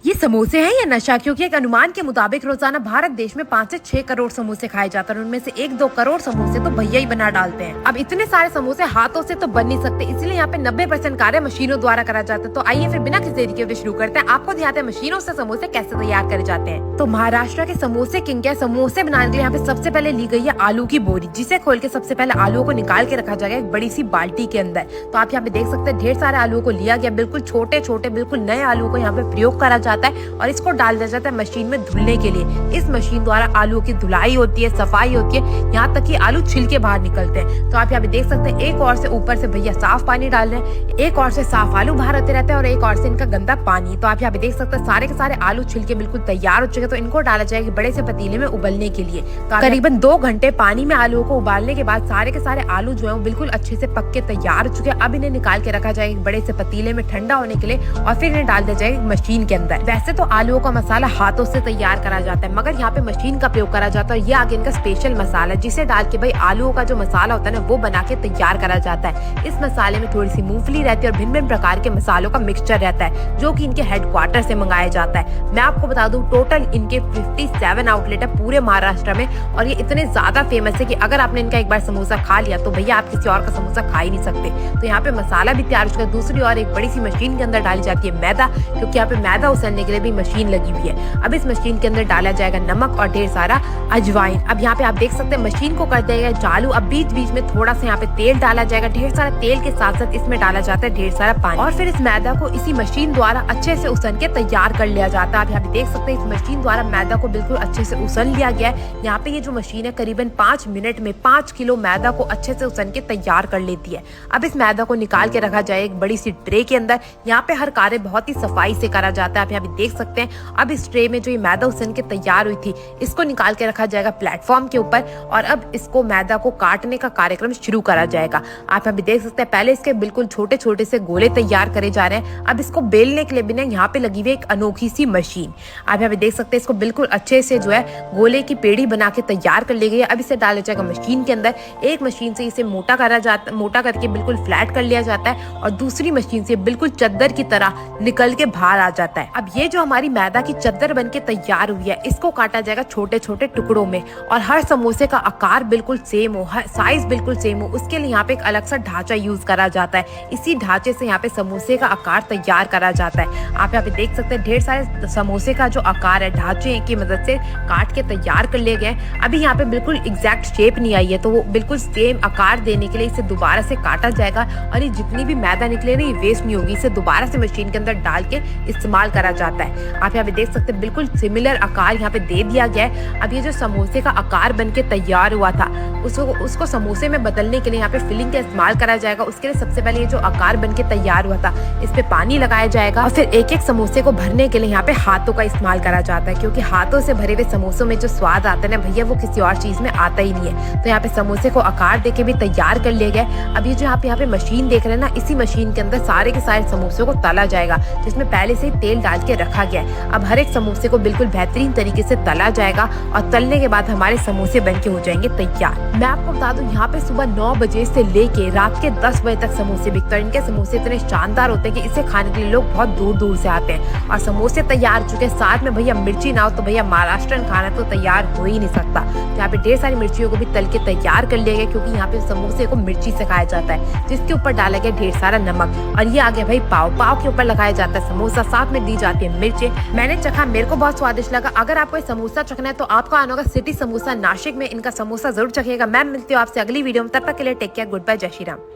ये समोसे हैं या नशा? क्योंकि एक अनुमान के मुताबिक रोजाना भारत देश में 5 से 6 करोड़ समोसे खाए जाते हैं और उनमें से 1-2 करोड़ समोसे तो भैया ही बना डालते हैं। अब इतने सारे समोसे हाथों से तो बन नहीं सकते, इसलिए यहाँ पे 90% कार्य मशीनों द्वारा करा जाता है। तो आइए फिर बिना किसी देरी के शुरू करते हैं। आपको दिखाते हैं मशीनों से समोसे कैसे तैयार करे जाते हैं। तो महाराष्ट्र के समोसे किंग क्या समोसे बनाने के लिए यहाँ पे सबसे पहले ली गई है आलू की बोरी, जिसे खोल के सबसे पहले आलूओं को निकाल के रखा जाएगा एक बड़ी सी बाल्टी के अंदर। तो आप यहाँ पे देख सकते हैं ढेर सारे आलूओं को लिया गया, बिल्कुल छोटे छोटे बिल्कुल नए आलू को यहाँ पे प्रयोग करा जाता है और इसको डाल दिया जाता है मशीन में धुलने के लिए। इस मशीन द्वारा आलू की धुलाई होती है, सफाई होती है, यहाँ तक कि आलू छिलके बाहर निकलते हैं। तो आप यहाँ पे देख सकते हैं एक और से ऊपर से भैया साफ पानी डाल रहे हैं, एक और से साफ आलू बाहर आते रहते हैं और एक और से इनका गंदा पानी। तो आप यहाँ पे देख सकते हैं सारे के सारे आलू छिलके बिल्कुल तैयार हो चुके हैं। तो इनको डाला जाएगा बड़े से पतीले में उबलने के लिए। तो करीबन 2 घंटे पानी में आलू को उबालने के बाद सारे के सारे आलू जो है वो बिल्कुल अच्छे से पक के तैयार हो चुके हैं। अब इन्हें निकाल के रखा जाएगा बड़े से पतीले में ठंडा होने के लिए और फिर इन्हें डाल दिया जाएगा मशीन के अंदर। वैसे तो आलूओं का मसाला हाथों से तैयार करा जाता है, मगर यहाँ पे मशीन का प्रयोग करा जाता है। ये आगे इनका स्पेशल मसाला, जिसे डाल के भाई आलूओं का जो मसाला होता है ना वो बना के तैयार करा जाता है। इस मसाले में थोड़ी सी मूंगफली रहती है और भिन्न भिन्न प्रकार के मसालों का मिक्सचर रहता है, जो कि इनके हेडक्वार्टर से मंगाया जाता है। मैं आपको बता दूं टोटल इनके 57 आउटलेट है पूरे महाराष्ट्र में और ये इतने ज्यादा फेमस है कि अगर आपने इनका एक बार समोसा खा लिया तो भैया आप किसी और का समोसा खा ही नहीं सकते। तो यहाँ पे मसाला भी तैयार हो चुका है। दूसरी और एक बड़ी सी मशीन के अंदर डाली जाती है मैदा, क्योंकि यहाँ पे मैदा उछलने के लिए भी मशीन लगी हुई है। अब इस मशीन के अंदर डाला जाएगा नमक और ढेर सारा अजवाइन। अब यहाँ पे आप देख सकते हैं मशीन को कर देगा चालू। अब बीच बीच में थोड़ा सा यहाँ पे तेल डाला जाएगा, ढेर सारा तेल के साथ साथ इसमें डाला जाता है ढेर सारा पानी और फिर इस मैदा को इसी मशीन द्वारा अच्छे से उसन के तैयार कर लिया जाता है। आप यहाँ पे देख सकते हैं इस मशीन द्वारा मैदा को बिल्कुल अच्छे से उसन लिया गया है। यहाँ पे ये जो मशीन है करीबन 5 मिनट में 5 किलो मैदा को अच्छे से उसन के तैयार कर लेती है। अब इस मैदा को निकाल के रखा जाए एक बड़ी सी ट्रे के अंदर। यहाँ पे हर कार्य बहुत ही सफाई से करा जाता है। आप यहाँ पे देख सकते हैं अब इस ट्रे में जो ये मैदा उसन के तैयार हुई थी इसको निकाल के रखा जाएगा प्लेटफॉर्म के ऊपर और अब इसको मैदा को काटने का कार्यक्रम शुरू करा जाएगा। आप यहाँ पे देख सकते हैं पहले इसके बिल्कुल छोटे छोटे से गोले तैयार करे जा रहे हैं। अब इसको बेलने के लिए भी ना यहाँ पे लगी हुई एक अनोखी सी मशीन। आप यहाँ पे देख सकते हैं इसको बिल्कुल अच्छे से जो है गोले की पेड़ी बना के तैयार कर ली गई है। अब इसे डाला जाएगा मशीन के अंदर। एक मशीन से इसे मोटा करके बिल्कुल फ्लैट कर लिया जाता है और दूसरी मशीन से बिल्कुल चद्दर की तरह निकल के बाहर आ जाता है। अब ये जो हमारी मैदा की चद्दर बन के तैयार हुई है इसको काटा जाएगा छोटे छोटे टुकड़ों में और हर समोसे का आकार बिल्कुल सेम हो, हर साइज बिल्कुल सेम हो, उसके लिए यहाँ पे एक अलग सा ढांचा यूज करा जाता है। इसी ढांचे से यहाँ पे समोसे का आकार तैयार करा जाता है। आप यहाँ पे देख सकते हैं ढेर सारे समोसे का जो आकार है ढांचे की मदद से काट के तैयार कर लिए गए। अभी यहाँ पे बिल्कुल एग्जैक्ट शेप नहीं आई है, तो वो बिल्कुल सेम आकार देने के लिए इसे दोबारा से काटा जाएगा और ये जितनी भी मैदा निकले ना ये वेस्ट नहीं होगी, इसे दोबारा से मशीन के अंदर डाल के इस्तेमाल करा जाता है। आप यहाँ पे देख सकते हैं बिल्कुल सिमिलर आकार यहाँ पे दे दिया गया है। अब ये जो समोसे का आकार बन के तैयार हुआ था उसको समोसे में बदलने के लिए यहाँ पे फिलिंग का इस्तेमाल करा जाएगा। उसके लिए सबसे पहले ये जो आकार बन के तैयार हुआ था इस पे पानी लगाया जाएगा और फिर एक एक समोसे को भरने के लिए यहाँ पे हाथों का इस्तेमाल करा जाता है, क्योंकि हाथों से भरे हुए समोसों में जो स्वाद आता है ना भैया वो किसी और चीज में आता ही नहीं है। तो यहाँ पे समोसे को आकार देके भी तैयार कर लिए गए। अब ये जो आप यहाँ पे मशीन देख रहे हैं ना इसी मशीन के अंदर सारे के सारे समोसे को तला जाएगा, जिसमें पहले से ही तेल डाल के रखा गया है। अब हर एक समोसे को बिल्कुल बेहतरीन तरीके से तला जाएगा और तलने के बाद हमारे समोसे बन के हो जाएंगे तैयार। मैं आपको बता दूं यहाँ पे सुबह 9 बजे से लेके रात के 10 बजे तक समोसे बिकते हैं। इनके समोसे इतने शानदार होते हैं कि इसे खाने के लिए लोग बहुत दूर दूर से आते हैं और समोसे तैयार चुके साथ में भैया मिर्ची ना हो तो भैया महाराष्ट्रन खाना तो तैयार हो ही नहीं सकता। यहाँ पे ढेर सारी मिर्चियों को भी तल के तैयार कर लिया गया, क्योंकि यहाँ पे समोसे को मिर्ची से खाया जाता है, जिसके ऊपर डाला गया ढेर सारा नमक। और ये आ गया भाई पाव के ऊपर लगाया जाता है समोसा, साथ में दी जाती है मिर्ची। मैंने चखा, मेरे को बहुत स्वादिष्ट लगा। अगर आपको समोसा चखना है तो आपको आना होगा सिटी समोसा नासिक में। इनका समोसा जरूर चखिएगा। मैं मिलती हूँ आपसे अगली वीडियो में, तब तक के लिए टेक केयर, गुड बाय, जय श्री राम।